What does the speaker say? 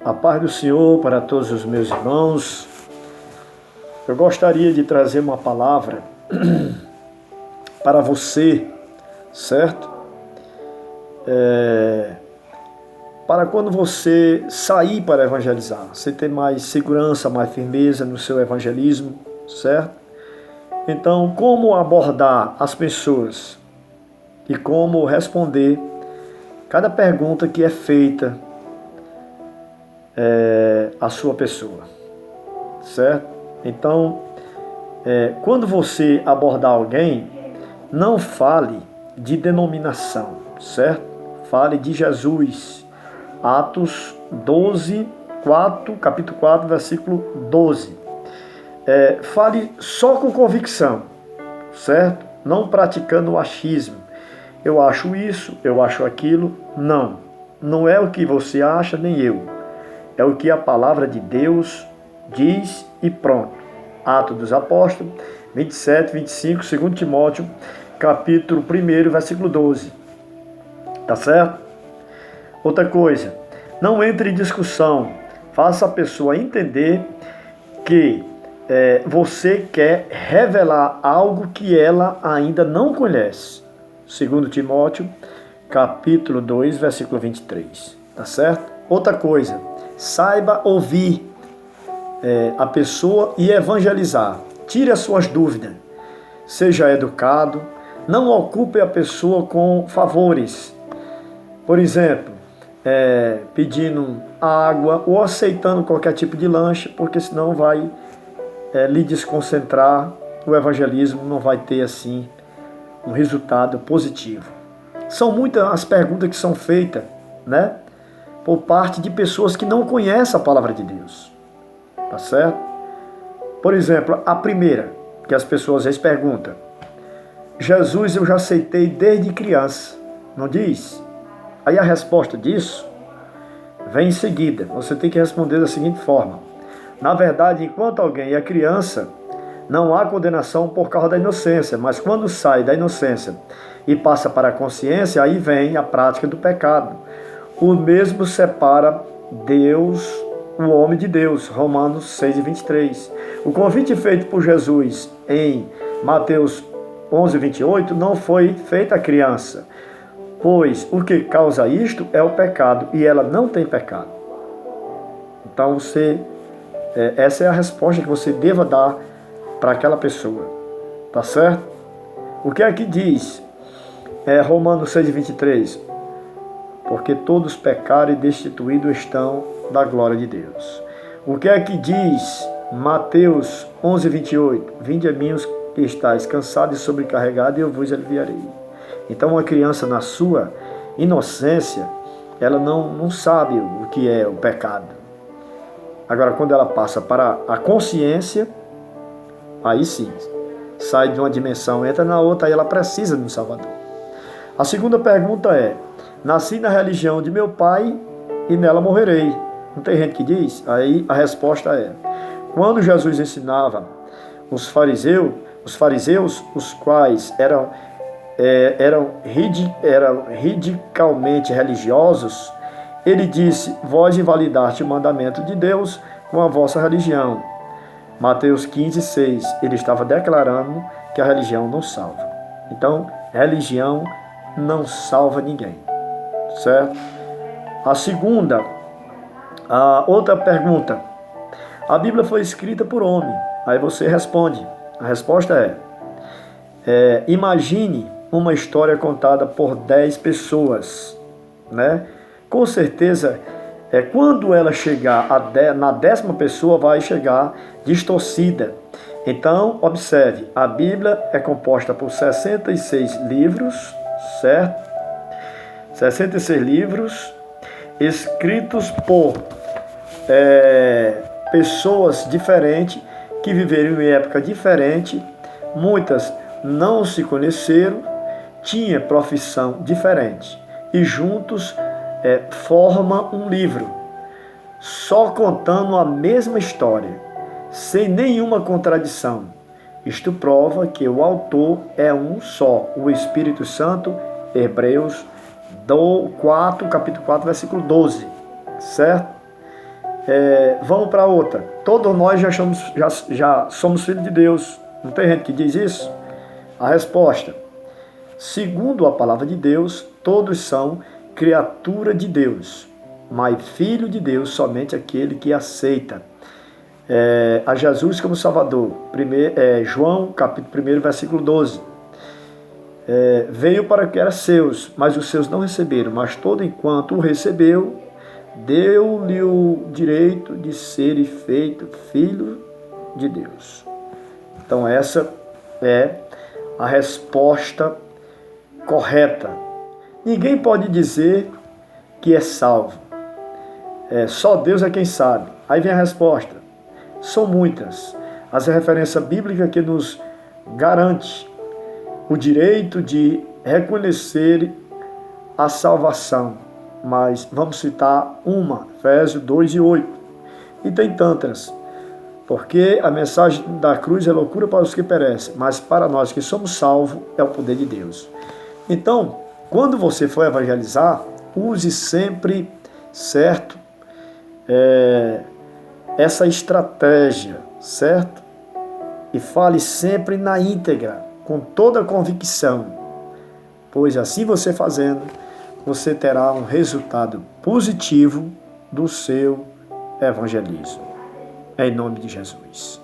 A paz do Senhor para todos os meus irmãos. Eu gostaria de trazer uma palavra para você, certo? Para quando você sair para evangelizar, você ter mais segurança, mais firmeza no seu evangelismo, certo? Então, como abordar as pessoas e como responder cada pergunta que é feita à sua pessoa, certo? Então, quando você abordar alguém, não fale de denominação, certo? Fale de Jesus. Atos 12, 4, capítulo 4, versículo 12. Fale só com convicção, certo? Não praticando o achismo. Eu acho isso, eu acho aquilo. Não. Não é o que você acha, nem eu. É o que a palavra de Deus diz e pronto. Atos dos Apóstolos, 27, 25, 2 Timóteo, capítulo 1, versículo 12. Tá certo? Outra coisa, não entre em discussão. Faça a pessoa entender que você quer revelar algo que ela ainda não conhece. 2 Timóteo, capítulo 2, versículo 23. Tá certo? Outra coisa, saiba ouvir a pessoa e evangelizar. Tire as suas dúvidas. Seja educado. Não ocupe a pessoa com favores. Por exemplo, pedindo água ou aceitando qualquer tipo de lanche, porque senão vai lhe desconcentrar. O evangelismo não vai ter assim um resultado positivo. São muitas as perguntas que são feitas, né, por parte de pessoas que não conhecem a palavra de Deus. Tá certo? Por exemplo, a primeira que as pessoas às vezes perguntam: Jesus eu já aceitei desde criança, não diz? Aí a resposta disso vem em seguida. Você tem que responder da seguinte forma: na verdade, enquanto alguém é criança, não há condenação por causa da inocência, mas quando sai da inocência e passa para a consciência, aí vem a prática do pecado. O mesmo separa Deus, o homem de Deus, Romanos 6, 23. O convite feito por Jesus em Mateus 11, 28 não foi feito à criança, pois o que causa isto é o pecado, e ela não tem pecado. Então essa é a resposta que você deva dar para aquela pessoa, tá certo? O que é que diz Romanos 6, 23? Porque todos pecaram e destituídos estão da glória de Deus. O que é que diz Mateus 11, 28? Vinde a mim os que estáis cansados e sobrecarregados, e eu vos aliviarei. Então uma criança na sua inocência, ela não sabe o que é o pecado. Agora quando ela passa para a consciência, aí sim, sai de uma dimensão, entra na outra, aí ela precisa de um Salvador. A segunda pergunta é: nasci na religião de meu pai e nela morrerei. Não tem gente que diz? Aí a resposta é: quando Jesus ensinava os fariseus, os quais eram radicalmente religiosos, ele disse: vós invalidaste o mandamento de Deus com a vossa religião. Mateus 15, 6. Ele estava declarando que a religião não salva. Então, religião não salva ninguém. Certo? A outra pergunta: a Bíblia foi escrita por homem. Aí você responde. A resposta imagine uma história contada por 10 pessoas, né? Com certeza, quando ela chegar na 10ª pessoa, vai chegar distorcida. Então, observe, a Bíblia é composta por 66 livros, certo? 66 livros, escritos por pessoas diferentes, que viveram em época diferente. Muitas não se conheceram, tinham profissão diferente, e juntos forma um livro, só contando a mesma história, sem nenhuma contradição. Isto prova que o autor é um só, o Espírito Santo. Hebreus 4, capítulo 4, versículo 12, certo? Vamos para outra. Todos nós já somos filhos de Deus. Não tem gente que diz isso? A resposta: segundo a palavra de Deus, todos são criatura de Deus, mas filho de Deus somente aquele que aceita a Jesus como Salvador. João capítulo 1, versículo 12. Veio para que era seus, mas os seus não receberam, mas todo enquanto o recebeu, deu-lhe o direito de ser feito filho de Deus. Então essa é a resposta correta. Ninguém pode dizer que é salvo. Só Deus é quem sabe. Aí vem a resposta. São muitas as referências bíblicas que nos garante o direito de reconhecer a salvação. Mas vamos citar uma, Efésios 2:8. E tem tantas. Porque a mensagem da cruz é loucura para os que perecem, mas para nós que somos salvos é o poder de Deus. Então, quando você for evangelizar, use sempre, certo, essa estratégia, certo? E fale sempre na íntegra, com toda a convicção, pois assim você fazendo, você terá um resultado positivo do seu evangelismo. Em nome de Jesus.